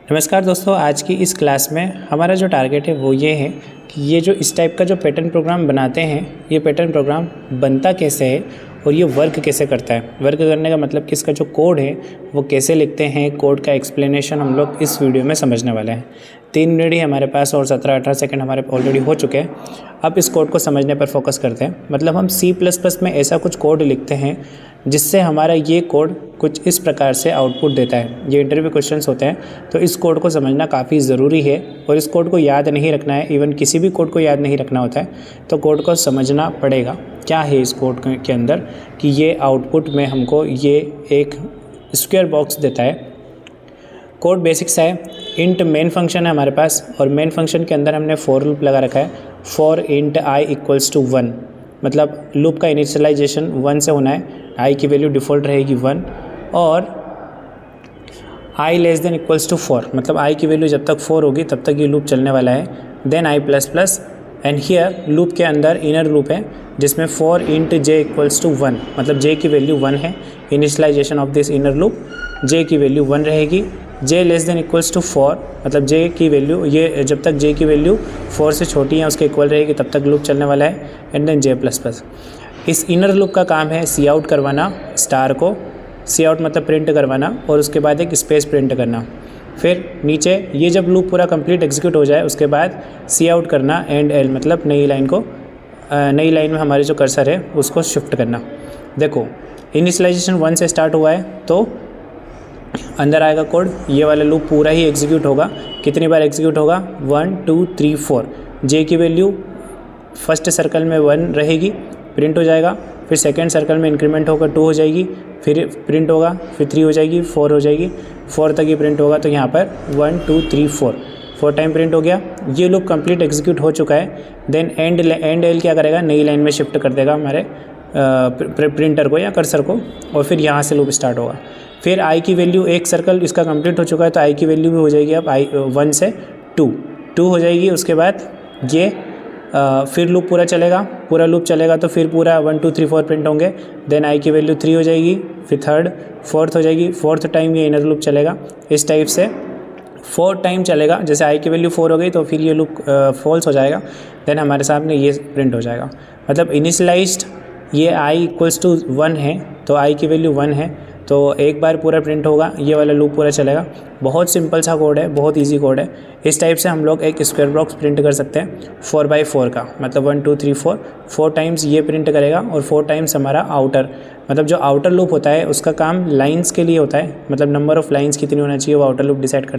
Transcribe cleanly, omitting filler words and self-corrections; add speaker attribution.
Speaker 1: नमस्कार दोस्तों, आज की इस क्लास में हमारा जो टारगेट है वो ये है कि ये जो इस टाइप का जो पैटर्न प्रोग्राम बनाते हैं, ये पैटर्न प्रोग्राम बनता कैसे है और ये वर्क कैसे करता है। वर्क करने का मतलब कि इसका जो कोड है वो कैसे लिखते हैं, कोड का एक्सप्लेनेशन हम लोग इस वीडियो में समझने वाले हैं। 3 मिनट ही हमारे पास और 17-18 सेकंड हमारे ऑलरेडी हो चुके हैं। अब इस कोड को समझने पर फोकस करते हैं। मतलब हम C++ में ऐसा कुछ कोड लिखते हैं जिससे हमारा ये कोड कुछ इस प्रकार से आउटपुट देता है। ये इंटरव्यू क्वेश्चंस होते हैं, तो इस कोड को समझना काफ़ी ज़रूरी है और इस कोड को याद नहीं रखना है। इवन किसी भी कोड को याद नहीं रखना होता है, तो कोड को समझना पड़ेगा क्या है इस कोड के अंदर, कि ये आउटपुट में हमको ये एक स्क्वायर बॉक्स देता है। कोड बेसिक सा है। इंट मेन फंक्शन है हमारे पास और मेन फंक्शन के अंदर हमने फॉर लूप लगा रखा है। For int i equals to 1, मतलब लूप का इनिशियलाइजेशन 1 से होना है। i की वैल्यू डिफ़ॉल्ट रहेगी 1 और i less than equals to 4, मतलब i की वैल्यू जब तक 4 होगी तब तक ये लूप चलने वाला है। Then i plus plus and here loop के अंदर इनर लूप है जिसमें for int j equals to 1, मतलब j की वैल्यू 1 है। Initialisation of this inner loop, j की वैल्यू 1 रहेगी। j less than equals to 4, मतलब j की वैल्यू, ये जब तक j की वैल्यू 4 से छोटी है उसके इक्वल रहेगी तब तक लूप चलने वाला है। And then j plus plus. इस इनर लूप का काम है सी आउट करवाना, स्टार को सी आउट मतलब प्रिंट करवाना और उसके बाद एक स्पेस प्रिंट करना। फिर नीचे ये जब लूप पूरा कंप्लीट एग्जीक्यूट हो जाए उसके बाद सी आउट करना एंड एल, मतलब नई लाइन में हमारे जो कर्सर है उसको शिफ्ट करना। देखो इनिशियलाइजेशन 1 से स्टार्ट हुआ है तो अंदर आएगा कोड, ये वाला लूप पूरा ही एग्जीक्यूट होगा। कितनी बार एग्जीक्यूट होगा? 1 2 3 4। जे की वैल्यू फर्स्ट सर्कल में 1 रहेगी, प्रिंट हो जाएगा। फिर सेकंड सर्कल में इंक्रीमेंट होकर 2 हो जाएगी, फिर प्रिंट होगा, फिर 3 हो जाएगी, 4 हो जाएगी, 4 तक ये प्रिंट होगा। तो यहाँ पर 1 2 3 4 टाइम प्रिंट हो गया। ये लूप कंप्लीट एग्जीक्यूट हो चुका है। देन एंड एल क्या करेगा? नई लाइन में शिफ्ट कर देगा हमारे प्रिंटर को या कर्सर को और फिर यहाँ से लूप स्टार्ट होगा। फिर i की वैल्यू एक सर्कल इसका कंप्लीट हो चुका है तो i की वैल्यू भी हो जाएगी अब 1 से 2 हो जाएगी। उसके बाद ये फिर लूप पूरा लूप चलेगा तो फिर पूरा 1 2 3 4 प्रिंट होंगे। देन i की वैल्यू 3 हो जाएगी, फिर थर्ड 4th हो जाएगी। 4th टाइम ये इनर लूप चलेगा। इस टाइप से 4 टाइम चलेगा। जैसे i की वैल्यू 4 हो गई तो फिर ये लूप फॉल्स हो जाएगा। देन हमारे सामने ये प्रिंट हो जाएगा। मतलब इनिशियलाइज्ड ये i इक्वल्स टू 1 है तो i की वैल्यू 1 है तो एक बार पूरा प्रिंट होगा, ये वाला लूप पूरा चलेगा। बहुत सिंपल सा कोड है, बहुत इजी कोड है। इस टाइप से हम लोग एक स्क्वायर बॉक्स प्रिंट कर सकते हैं 4x4 का, मतलब 1 2 3 4 टाइम्स ये प्रिंट करेगा और 4 टाइम्स हमारा आउटर, मतलब जो आउटर लूप होता है उसका काम लाइंस के लिए होता है। मतलब नंबर ऑफ़ लाइंस कितनी होना चाहिए वो आउटर लूप डिसाइड करता है।